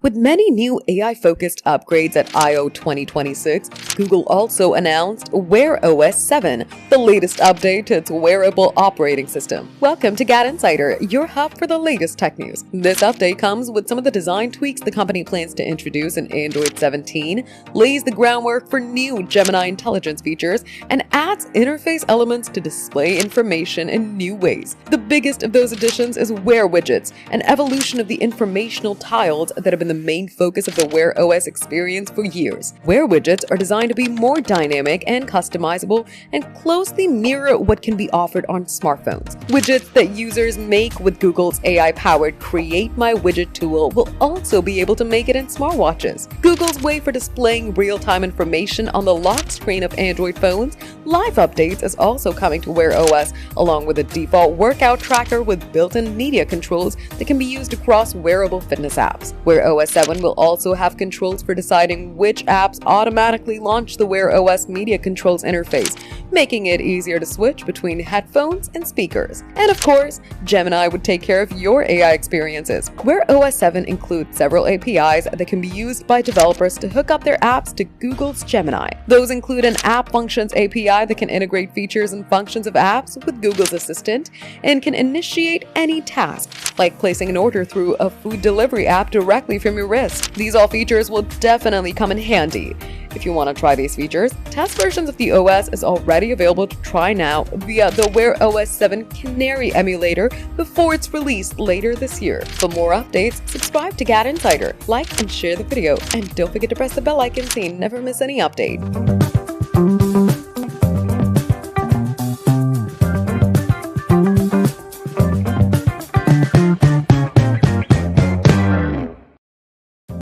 With many new AI-focused upgrades at I/O 2026, Google also announced Wear OS 7, the latest update to its wearable operating system. Welcome to GadInsider, your hub for the latest tech news. This update comes with some of the design tweaks the company plans to introduce in Android 17, lays the groundwork for new Gemini intelligence features, and adds interface elements to display information in new ways. The biggest of those additions is Wear Widgets, an evolution of the informational tiles that have been the main focus of the Wear OS experience for years. Wear Widgets are designed to be more dynamic and customizable and closely mirror what can be offered on smartphones. Widgets that users make with Google's AI-powered Create My Widget tool will also be able to make it in smartwatches. Google's way for displaying real-time information on the lock screen of Android phones, Live Updates is also coming to Wear OS, along with a default workout tracker with built-in media controls that can be used across wearable fitness apps. Wear OS 7 will also have controls for deciding which apps automatically launch the Wear OS media controls interface, making it easier to switch between headphones and speakers. And of course, Gemini would take care of your AI experiences. Wear OS 7 includes several APIs that can be used by developers to hook up their apps to Google's Gemini. Those include an App Functions API that can integrate features and functions of apps with Google's Assistant and can initiate any task, like placing an order through a food delivery app directly from your wrist. These all features will definitely come in handy. If you want to try these features, test versions of the OS is already available to try now via the Wear OS 7 Canary emulator before it's released later this year. For more updates, subscribe to GadInsider, like and share the video, and don't forget to press the bell icon so you never miss any update.